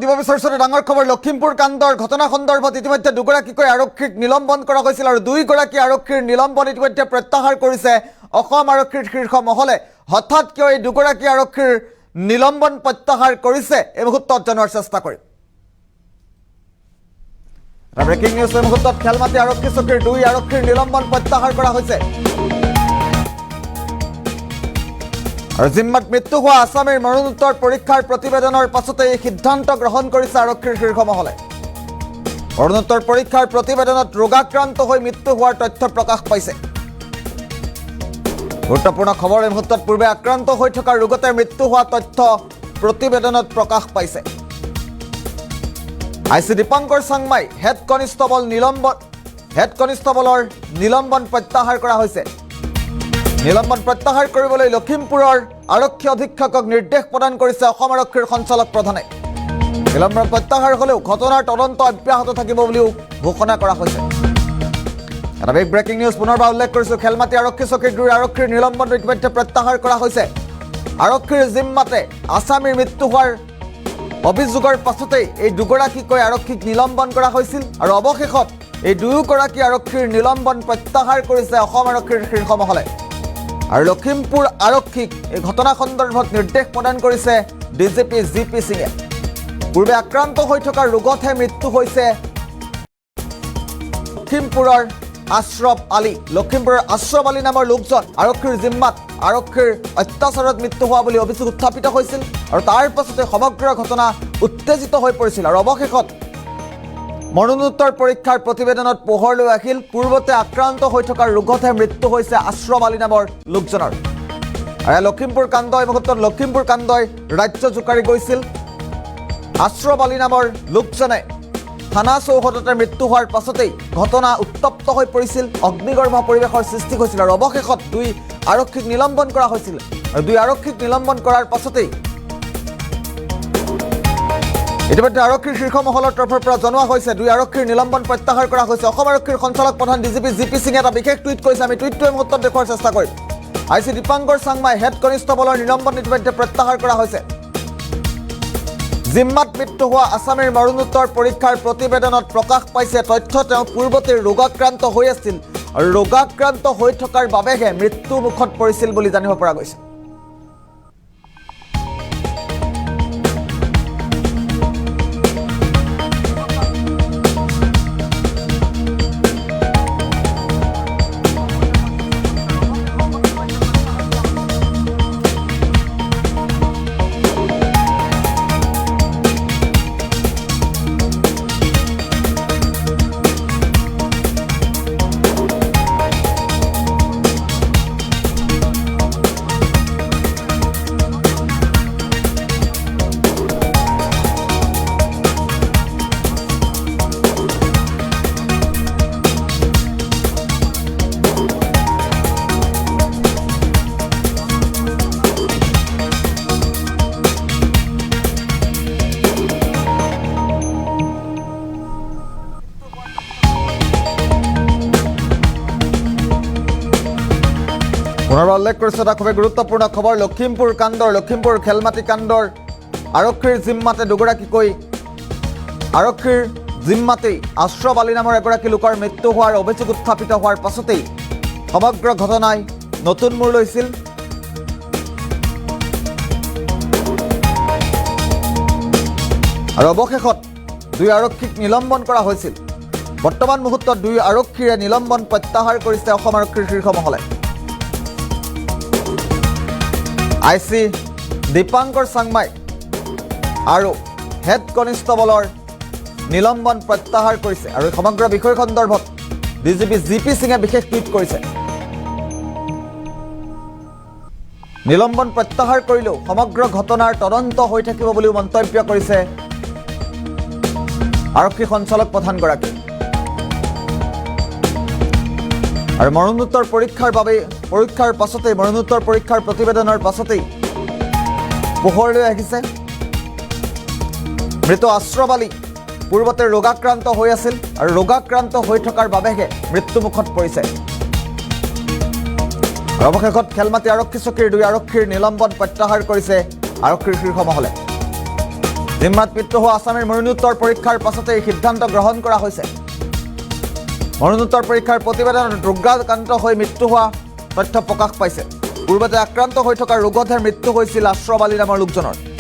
দিব বিচাৰিছো ডাঙৰ খবৰ লখিমপুৰ কাণ্ডৰ ঘটনা সন্দৰ্ভত ইতিমধ্যে দুগৰাকীকৈ আৰক্ষীক নিলম্বন কৰা হৈছিল আৰু দুইগৰাকী আৰক্ষীৰ নিলম্বন ইতিমধ্যে প্ৰত্যাহাৰ কৰিছে অসম আৰক্ষীৰ শীৰ্ষ মহলে হঠাৎ কিয় এই দুগৰাকী আৰক্ষীৰ নিলম্বন প্ৰত্যাহাৰ কৰিছে এই মুহূৰ্তত জনাৰ চেষ্টা কৰিম ব্ৰেকিং নিউজ এই মুহূৰ্তত খেলমাটি আৰক্ষী চকীৰ দুই আৰক্ষীৰ নিলম্বন প্ৰত্যাহাৰ কৰা হৈছে আৰু জিম্মাত মৃত্যু হোৱা আসামীৰ মৰণোত্তৰ পৰীক্ষাৰ প্ৰতিবেদনৰ পাছতে এই সিদ্ধান্ত গ্ৰহণ কৰিছে আৰক্ষীৰ শীৰ্ষ মহলে মৰণোত্তৰ পৰীক্ষাৰ প্ৰতিবেদনত ৰোগাক্ৰান্ত হৈ মৃত্যু হোৱাৰ তথ্য প্ৰকাশ পাইছে গুৰুত্বপূৰ্ণ খবৰ এই মুহূৰ্তত পূৰ্বে আক্ৰান্ত হৈ থকা ৰোগতে মৃত্যু হোৱা তথ্য প্ৰতিবেদনত প্ৰকাশ পাইছে আইসি দীপাংকৰ চাংমাই হেড কনিষ্টবলৰ নিলম্বন প্ৰত্যাহাৰ কৰা হৈছে নিলম্বন প্ৰত্যাহাৰ কৰিবলৈ লখিমপুৰৰ আৰক্ষী অধীক্ষকক নিৰ্দেশ প্ৰদান কৰিছে অসম আৰক্ষীৰ সঞ্চালক প্ৰধানে নিলম্বন প্ৰত্যাহাৰ হলেও ঘটনাৰ তদন্ত অব্যাহত থাকিব বুলিও ঘোষণা কৰা হৈছে এটা বিগ ব্ৰেকিং নিউজ পুনৰবাৰ উল্লেখ কৰিছো খেলমাটি আৰক্ষী চকীৰ দুই আৰক্ষীৰ নিলম্বন ইতিমধ্যে প্ৰত্যাহাৰ কৰা হৈছে আৰক্ষীৰ জিম্মাতে আসামীৰ মৃত্যু হোৱাৰ অভিযোগৰ পাছতেই এই দুগৰাকীকৈ আৰক্ষীক নিলম্বন কৰা হৈছিল আৰু অৱশেষত এই দুয়োগৰাকী আৰক্ষীৰ নিলম্বন প্ৰত্যাহাৰ কৰিছে অসম আৰক্ষীৰ শীৰ্ষ মহলে আৰু লখিমপুৰ আৰক্ষীক এই ঘটনা সন্দৰ্ভত নিৰ্দেশ প্ৰদান কৰিছে ডিজিপি জিপি সিঙে পূৰ্বে আক্ৰান্ত হৈ থকা ৰোগতহে মৃত্যু হৈছে লখিমপুৰৰ আশ্ৰফ আলী নামৰ লোকজন আৰক্ষীৰ জিম্মাত আৰক্ষীৰ অত্যাচাৰত মৃত্যু হোৱা বুলি অভিযোগ উত্থাপিত হৈছিল আৰু তাৰ পাছতে সমগ্ৰ ঘটনা উত্তেজিত হৈ পৰিছিল আৰু অৱশেষত মৰণোত্তৰ পৰীক্ষাৰ প্ৰতিবেদনত পোহৰলৈ আহিল পূৰ্বতে আক্ৰান্ত হৈ থকা ৰোগতহে মৃত্যু হৈছে আশ্ৰফ আলী নামৰ লোকজনৰ আৰু লখিমপুৰ কাণ্ডই মুহূৰ্তত লখিমপুৰ কাণ্ডই ৰাজ্য জোকাৰি গৈছিল আশ্ৰফ আলী নামৰ লোকজনে থানা চৌহদতে মৃত্যু হোৱাৰ পাছতেই ঘটনা উত্তপ্ত হৈ পৰিছিল অগ্নিগৰ্ভ পৰিৱেশৰ সৃষ্টি হৈছিল আৰু অৱশেষত দুই আৰক্ষীক নিলম্বন কৰা হৈছিল আৰু দুই আৰক্ষীক নিলম্বন কৰাৰ পাছতেই ইতিমধ্যে আৰক্ষীৰ শীৰ্ষ মহলৰ তৰফৰ পৰা জনোৱা হৈছে দুই আৰক্ষীৰ নিলম্বন প্ৰত্যাহাৰ কৰা হৈছে অসম আৰক্ষীৰ সঞ্চালক প্ৰধান ডিজিপি জিপি সিঙে এটা বিশেষ টুইট কৰিছে আমি টুইটটো এই মুহূৰ্তত দেখুৱাৰ চেষ্টা কৰিম আইসি দীপাংকৰ চাংমাই হেড কনিষ্টবলৰ নিলম্বন ইতিমধ্যে প্ৰত্যাহাৰ কৰা হৈছে জিম্মাত মৃত্যু হোৱা আসামীৰ মৰণোত্তৰ পৰীক্ষাৰ প্ৰতিবেদনত প্ৰকাশ পাইছে তথ্য তেওঁ পূৰ্বতে ৰোগাক্ৰান্ত হৈ আছিল আৰু ৰোগাক্ৰান্ত হৈ থকাৰ বাবেহে মৃত্যু মুখত পৰিছিল বুলি জানিব পৰা গৈছে পুনৰবাৰ উল্লেখ কৰিছে এটা খুবেই গুৰুত্বপূৰ্ণ খবৰ লখিমপুৰ খেলমাটি কাণ্ডৰ আৰক্ষীৰ জিম্মাতে দুগৰাকীকৈ আৰক্ষীৰ জিম্মাতেই আশ্ৰফ আলী নামৰ এগৰাকী লোকৰ মৃত্যু হোৱাৰ অভিযোগ উত্থাপিত হোৱাৰ পাছতেই সমগ্ৰ ঘটনাই নতুন মূৰ লৈছিল আৰু অৱশেষত দুই আৰক্ষীক নিলম্বন কৰা হৈছিল বৰ্তমান মুহূৰ্তত দুই আৰক্ষীৰে নিলম্বন প্ৰত্যাহাৰ কৰিছে অসম আৰক্ষীৰ শীৰ্ষ মহলে আইসি দীপাংকৰ চাংমাই আৰু হেড কনিষ্টবলৰ নিলম্বন প্ৰত্যাহাৰ কৰিছে আৰু সমগ্ৰ বিষয় সন্দৰ্ভত ডিজিপি জিপি সিঙে বিশেষ টুইট কৰিছে নিলম্বন প্ৰত্যাহাৰ কৰিলেও সমগ্ৰ ঘটনাৰ তদন্ত হৈ থাকিব বুলিও মন্তব্য কৰিছে আৰক্ষী সঞ্চালক প্ৰধানগৰাকী আৰু মৰণোত্তৰ পৰীক্ষাৰ পাছতেই মৰণোত্তৰ পৰীক্ষাৰ প্ৰতিবেদনৰ পাছতেই পোহৰলৈ আহিছে মৃত আশ্ৰফ আলী পূৰ্বতে ৰোগাক্ৰান্ত হৈ আছিল আৰু ৰোগাক্ৰান্ত হৈ থকাৰ বাবেহে মৃত্যুমুখত পৰিছে অৱশেষত খেলমাটি আৰক্ষী চকীৰ দুই আৰক্ষীৰ নিলম্বন প্ৰত্যাহাৰ কৰিছে আৰক্ষীৰ শীৰ্ষ মহলে জিম্মাত মৃত্যু হোৱা আছামীৰ মৰণোত্তৰ পৰীক্ষাৰ পাছতে এই সিদ্ধান্ত গ্ৰহণ কৰা হৈছে মৰণোত্তৰ পৰীক্ষাৰ প্ৰতিবেদনত ৰোগাক্ৰান্ত হৈ মৃত্যু হোৱা তথ্য প্ৰকাশ পাইছে পূৰ্বতে আক্ৰান্ত হৈ থকা ৰোগতহে মৃত্যু হৈছিল আশ্ৰফ আলী নামৰ লোকজনৰ